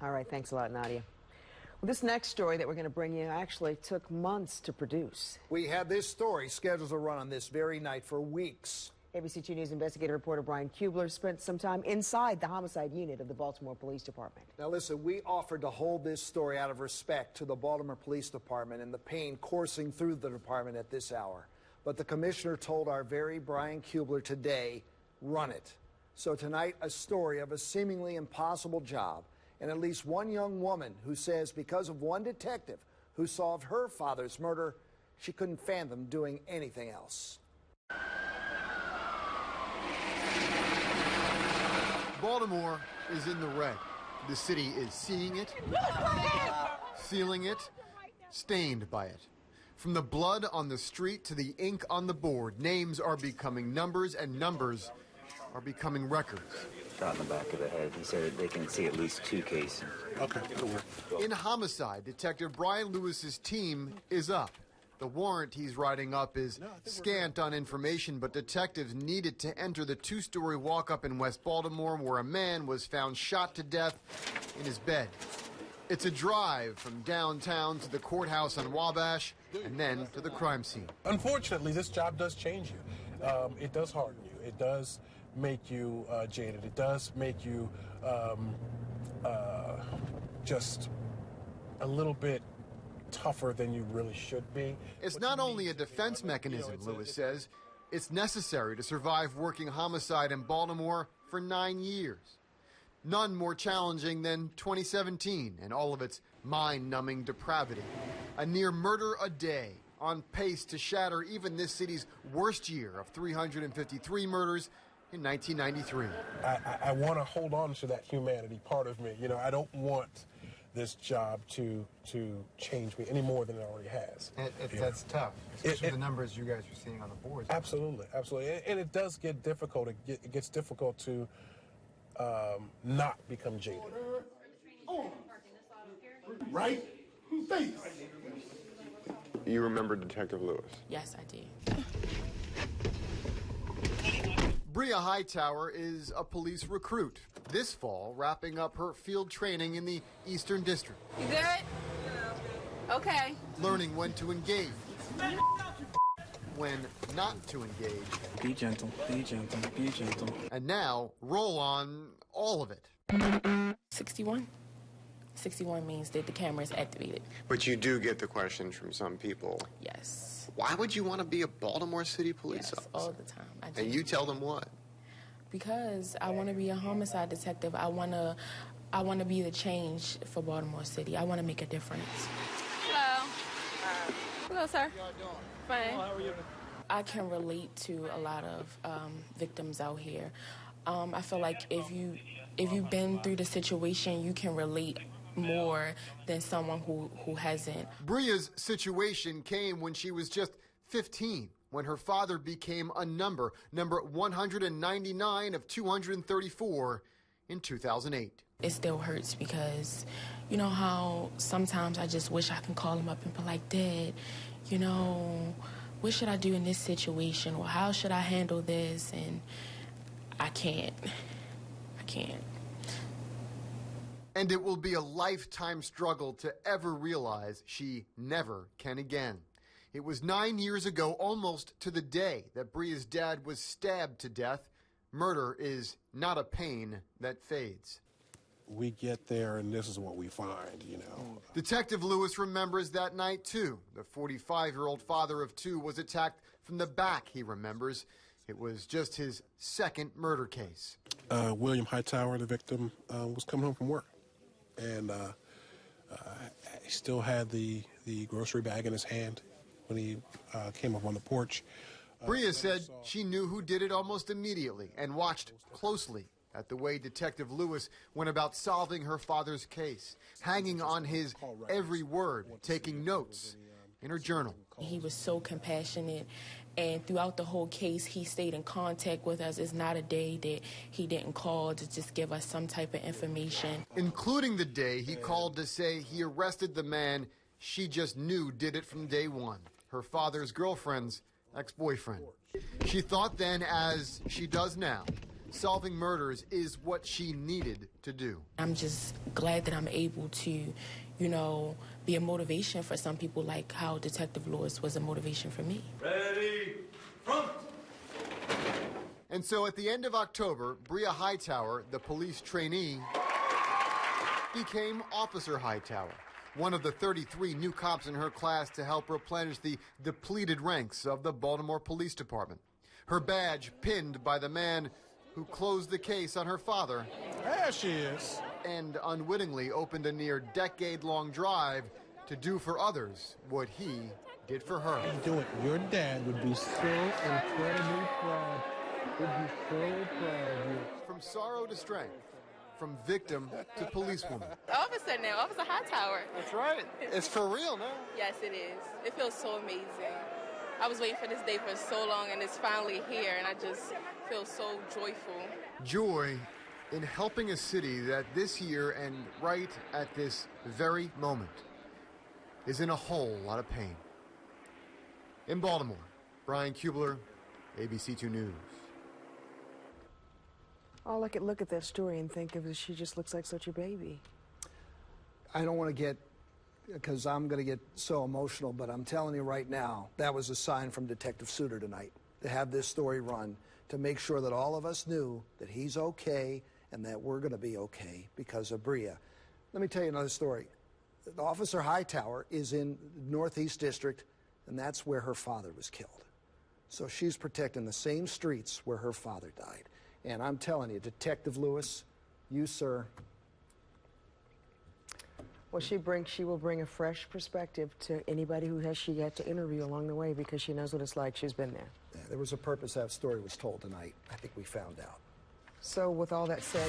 All right, thanks a lot, Nadia. Well, this next story that we're going to bring you actually took months to produce. We had this story scheduled to run on this very night for weeks. ABC2 News investigative reporter Brian Kubler spent some time inside the homicide unit of the Baltimore Police Department. Now listen, we offered to hold this story out of respect to the Baltimore Police Department and the pain coursing through the department at this hour. But the commissioner told our very Brian Kubler today, run it. So tonight, a story of a seemingly impossible job and at least one young woman who says because of one detective who solved her father's murder, she couldn't fathom doing anything else. Baltimore is in the red. The city is seeing it, feeling it, stained by it. From the blood on the street to the ink on the board, names are becoming numbers and numbers are becoming records. Shot in the back of the head. He said they can see at least 2 cases. Okay, that'll work. In homicide, Detective Brian Lewis's team is up. The warrant he's writing up is scant on information, but detectives needed to enter the 2-story walk-up in West Baltimore where a man was found shot to death in his bed. It's a drive from downtown to the courthouse on Wabash and then to the crime scene. Unfortunately, this job does change you. It does harden you. It does make you jaded. It does make you just a little bit tougher than you really should be. It's not only a defense mechanism, Lewis says. It's necessary to survive working homicide in Baltimore for 9 years. None more challenging than 2017 and all of its mind-numbing depravity. A near murder a day, on pace to shatter even this city's worst year of 353 murders in 1993. I want to hold on to that humanity part of me. You know, I don't want this job to change me any more than it already has. That's tough, especially the numbers you guys are seeing on the boards. Absolutely, absolutely. And it does get difficult. It gets difficult to not become jaded. Right? Face. You remember Detective Lewis? Yes, I do. Bria Hightower is a police recruit. This fall, wrapping up her field training in the Eastern District. You good? Okay. Learning when to engage, when not to engage. Be gentle, be gentle, be gentle. And now, roll on all of it. 61. 61 means that the camera is activated. But you do get the questions from some people. Yes. Why would you want to be a Baltimore City police officer? All the time. I do. And you tell them what? Because I want to be a homicide detective. I want to be the change for Baltimore City. I want to make a difference. Hello. Hello, sir. How y'all doing? Fine. How are you? I can relate to a lot of victims out here. I feel like if you've been through the situation, you can relate more than someone who hasn't. Bria's situation came when she was just 15, when her father became a number 199 of 234 in 2008. It still hurts because, you know how sometimes I just wish I can call him up and be like, Dad, you know, what should I do in this situation? Or how should I handle this? And I can't. And it will be a lifetime struggle to ever realize she never can again. It was 9 years ago, almost to the day, that Bria's dad was stabbed to death. Murder is not a pain that fades. We get there, and this is what we find, you know. Detective Lewis remembers that night, too. The 45-year-old father of two was attacked from the back, he remembers. It was just his second murder case. William Hightower, the victim, was coming home from work. And he still had the grocery bag in his hand when he came up on the porch. Bria said she knew who did it almost immediately and watched closely at the way Detective Lewis went about solving her father's case, hanging on his every word, taking notes in her journal. He was so compassionate, and throughout the whole case, he stayed in contact with us. It's not a day that he didn't call to just give us some type of information. Including the day he called to say he arrested the man she just knew did it from day one, her father's girlfriend's ex-boyfriend. She thought then, as she does now, Solving murders is what she needed to do. I'm just glad that I'm able to, you know, be a motivation for some people, like how Detective Lewis was a motivation for me. Ready, front! And so at the end of October, Bria Hightower, the police trainee, became Officer Hightower, one of the 33 new cops in her class to help replenish the depleted ranks of the Baltimore Police Department. Her badge pinned by the man who closed the case on her father. There she is. And unwittingly opened a near decade-long drive to do for others what he did for her. Do it. Your dad would be so incredibly proud. Would be so proud of you. From sorrow to strength, from victim to policewoman. Officer now, Officer Hightower. That's right. It's for real now. Yes, it is. It feels so amazing. I was waiting for this day for so long, and it's finally here, and I just feel so joyful. Joy in helping a city that this year and right at this very moment is in a whole lot of pain. In Baltimore, Brian Kubler, ABC2 News. All I could look at that story and think of is she just looks like such a baby. I don't want to get, because I'm going to get so emotional, but I'm telling you right now, that was a sign from Detective Suter tonight to have this story run, to make sure that all of us knew that he's okay and that we're going to be okay because of Bria. Let me tell you another story. Officer Hightower is in Northeast District, and that's where her father was killed. So she's protecting the same streets where her father died. And I'm telling you, Detective Lewis, you, sir. Well, she will bring a fresh perspective to anybody she had to interview along the way, because she knows what it's like. She's been there. Yeah, there was a purpose that story was told tonight. I think we found out. So with all that said,